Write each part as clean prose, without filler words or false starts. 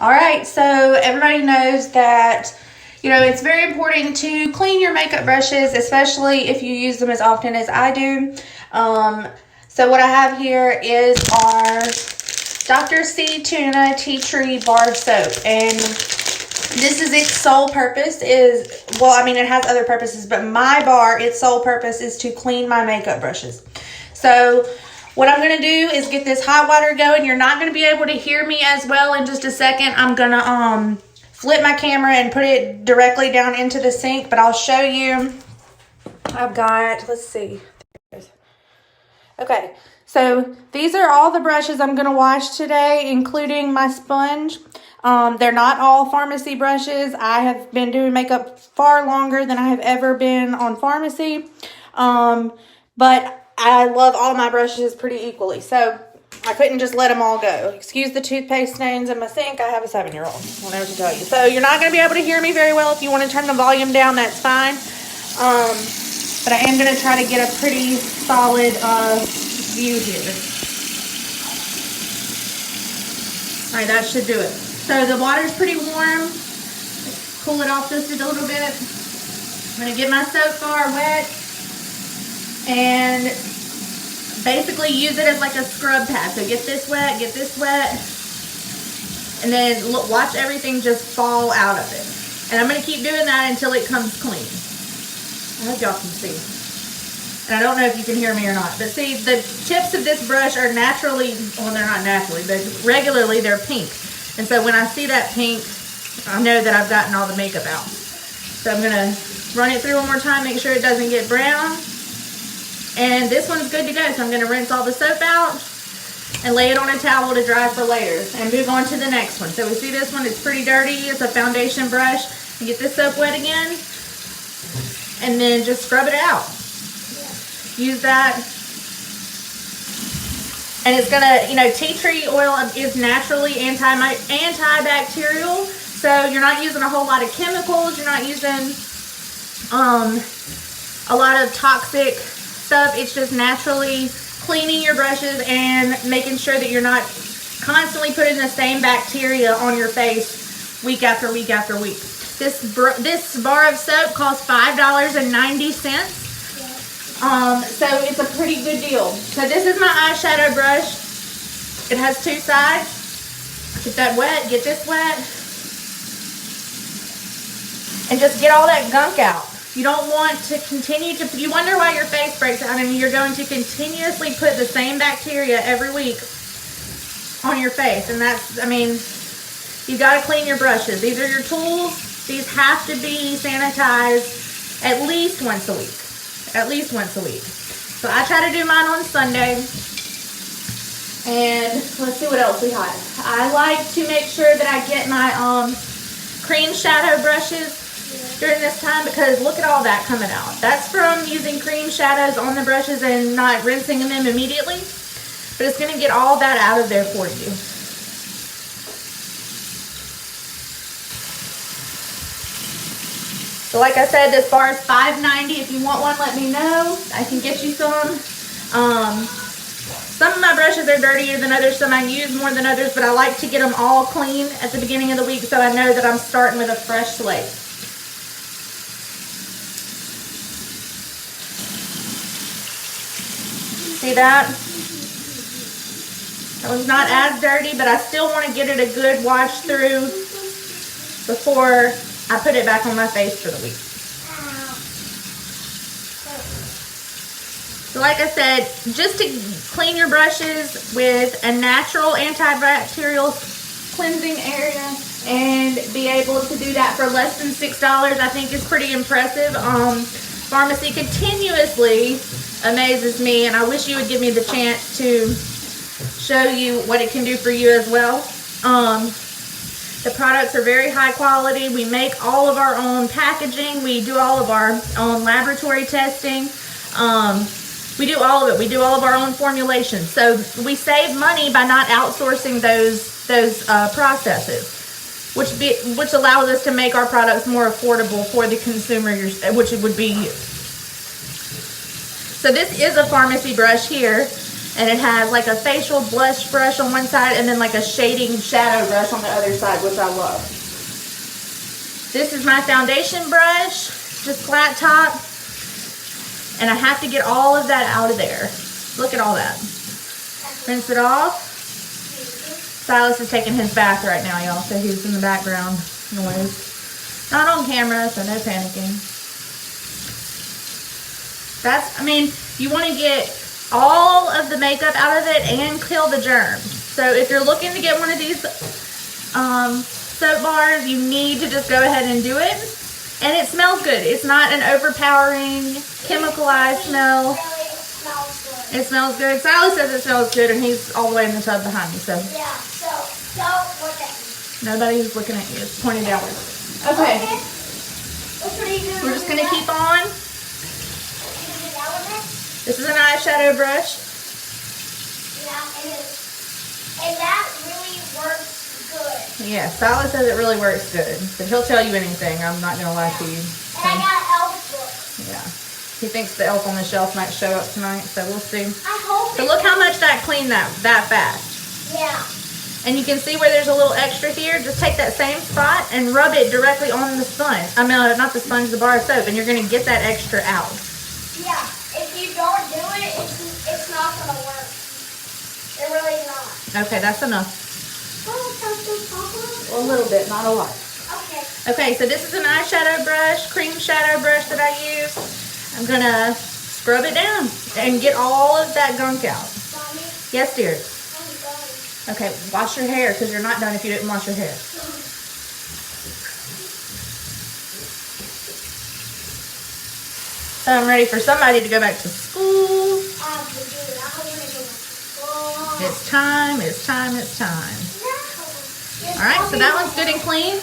All right, so everybody knows that, it's very important to clean your makeup brushes, especially if you use them as often as I do. So what I have here is our Dr. C Tuna Tea Tree Bar Soap. And this is its sole purpose it has other purposes, but its sole purpose is to clean my makeup brushes. So what I'm going to do is get this hot water going. You're not going to be able to hear me as well in just a second. I'm going to flip my camera and put it directly down into the sink, but I'll show you. Let's see. Okay, so these are all the brushes I'm going to wash today, including my sponge. They're not all pharmacy brushes. I have been doing makeup far longer than I have ever been on pharmacy. But I love all my brushes pretty equally, so I couldn't just let them all go. Excuse the toothpaste stains in my sink. I have a 7-year-old. I don't know what to tell you. So you're not going to be able to hear me very well. If you want to turn the volume down, that's fine. But I am going to try to get a pretty solid view here. All right, that should do it. So the water's pretty warm. Cool it off just a little bit. I'm going to get my soap bar wet and basically use it as like a scrub pad. So get this wet, and then watch everything just fall out of it. And I'm going to keep doing that until it comes clean. I hope y'all can see. And I don't know if you can hear me or not, but see, the tips of this brush are naturally, well, they're not naturally, but regularly they're pink. And so when I see that pink, I know that I've gotten all the makeup out. So I'm going to run it through one more time, make sure it doesn't get brown. And this one's good to go, so I'm going to rinse all the soap out and lay it on a towel to dry for later and move on to the next one. So we see this one, it's pretty dirty. It's a foundation brush. You get this soap wet again and then just scrub it out. Use that. And it's going to, tea tree oil is naturally antibacterial. So you're not using a whole lot of chemicals. You're not using a lot of toxic stuff. It's just naturally cleaning your brushes and making sure that you're not constantly putting the same bacteria on your face week after week after week. This bar of soap costs $5.90. So it's a pretty good deal. So this is my eyeshadow brush. It has two sides. Get that wet, get this wet, and just get all that gunk out. You don't want to you wonder why your face breaks out, and you're going to continuously put the same bacteria every week on your face. And you've got to clean your brushes. These are your tools. These have to be sanitized at least once a week. At least once a week. So I try to do mine on Sunday. And let's see what else we have. I like to make sure that I get my cream shadow brushes during this time, because look at all that coming out. That's from using cream shadows on the brushes and not rinsing them immediately. But it's going to get all that out of there for you. So like I said, this bar is $5.90. If you want one, let me know. I can get you some. Some of my brushes are dirtier than others. Some I use more than others, but I like to get them all clean at the beginning of the week so I know that I'm starting with a fresh slate. See that? That one's not as dirty, but I still want to get it a good wash through before I put it back on my face for the week. So like I said, just to clean your brushes with a natural antibacterial cleansing area and be able to do that for less than $6, I think is pretty impressive. Pharmacy continuously amazes me, and I wish you would give me the chance to show you what it can do for you as well. The products are very high quality. We make all of our own packaging. We do all of our own laboratory testing. We do all of it. We do all of our own formulations. So we save money by not outsourcing those processes, which allows us to make our products more affordable for the consumer, which it would be you. So this is a pharmacy brush here. And it has like a facial blush brush on one side and then like a shading shadow brush on the other side, which I love. This is my foundation brush, just flat top. And I have to get all of that out of there. Look at all that. Rinse it off. Silas is taking his bath right now, y'all, so he's in the background noise. Not on camera, so no panicking. I mean, you want to get all of the makeup out of it and kill the germs. So if you're looking to get one of these soap bars, you need to just go ahead and do it. And it smells good. It's not an overpowering, chemicalized smell. It smells good. Silas says it smells good, and he's all the way in the tub behind me. So yeah. So don't look at me. Nobody's looking at you. It's pointed downwards. Okay. We're just gonna keep on. This is an eyeshadow brush. Yeah, it is. And that really works good. Yeah, Silas says it really works good. But he'll tell you anything. I'm not gonna lie to you. And I got elf book. Yeah. He thinks the elf on the shelf might show up tonight, so we'll see. I hope. So look how much that cleaned that fast. Yeah. And you can see where there's a little extra here. Just take that same spot and rub it directly on the sponge. I mean, not the sponge, the bar of soap, and you're gonna get that extra out. Yeah. If you don't do it, it's not gonna work. It really not. Okay, that's enough. A little bit, not a lot. Okay. Okay, so this is an eyeshadow brush, cream shadow brush that I use. I'm gonna scrub it down and get all of that gunk out. Mommy, Yes, dear. I'm done. Okay, wash your hair because you're not done if you didn't wash your hair. So I'm ready for somebody to go back to school. It's time, it's time, it's time. All right, so that one's good and clean.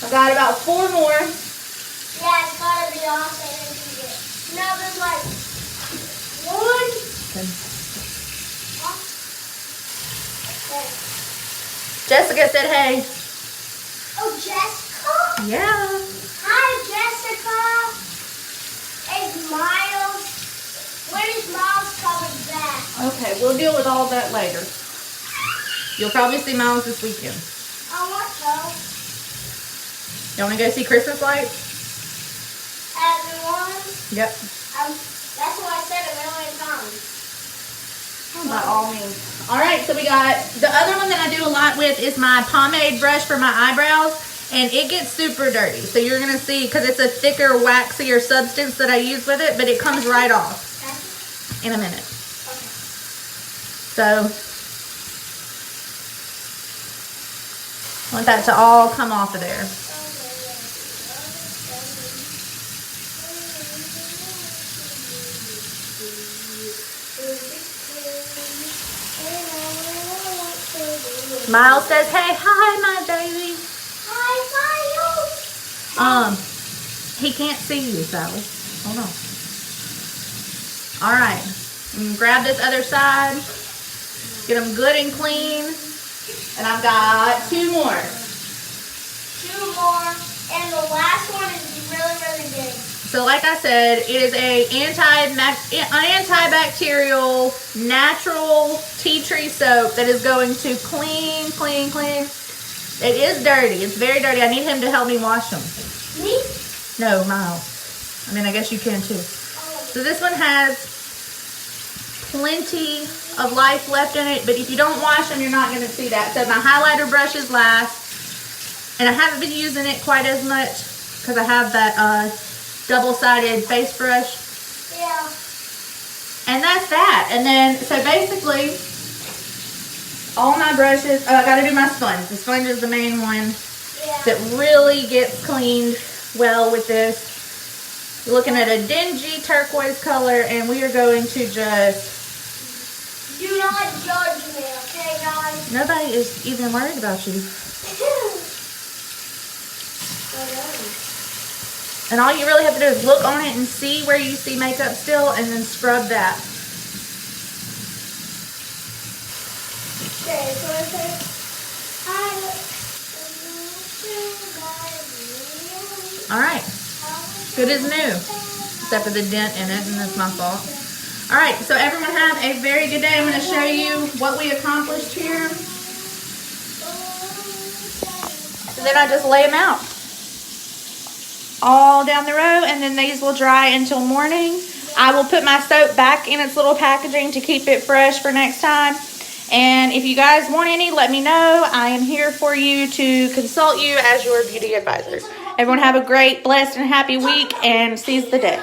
I got about 4 more. Yeah, it's gotta be awesome. No, there's like 1. Okay. Okay. Jessica said hey. Oh, Jessica? Yeah. Hi, Jessica. It's Miles. When is Miles coming back? Okay, we'll deal with all that later. You'll probably see Miles this weekend. I want to. You want to go see Christmas lights? At New Orleans? Yep. That's what I said a million times. By all means. All right, so we got the other one that I do a lot with is my pomade brush for my eyebrows, and it gets super dirty. So you're gonna see, because it's a thicker, waxier substance that I use with it, but it comes right off in a minute. So I want that to all come off of there. Miles says, hey, hi, my baby. Hi, Miles. He can't see you, Sally. Hold on. All right. Grab this other side. Get them good and clean. And I've got 2 more. 2 more. And the last one is really, really big. So like I said, it is a antibacterial natural tea tree soap that is going to clean. It is dirty. It's very dirty. I need him to help me wash them. Me? No, Miles. I mean, I guess you can too. So this one has plenty of life left in it, but if you don't wash them, you're not going to see that. So my highlighter brush is last, and I haven't been using it quite as much because I have that double-sided face brush. Yeah. And that's that. And then, so basically, all my brushes, I got to do my sponge. The sponge is the main one that really gets cleaned well with this. You're looking at a dingy turquoise color, and we are going to just... Do not judge me, okay, guys? Nobody is even worried about you. And all you really have to do is look on it and see where you see makeup still, and then scrub that. Okay, so I say, All right. Good as new. Except for the dent in it, and that's my fault. All right, so everyone have a very good day. I'm going to show you what we accomplished here. And then I just lay them out all down the row, and then these will dry until morning. I will put my soap back in its little packaging to keep it fresh for next time. And if you guys want any, let me know. I am here for you to consult you as your beauty advisor. Everyone have a great, blessed, and happy week, and seize the day.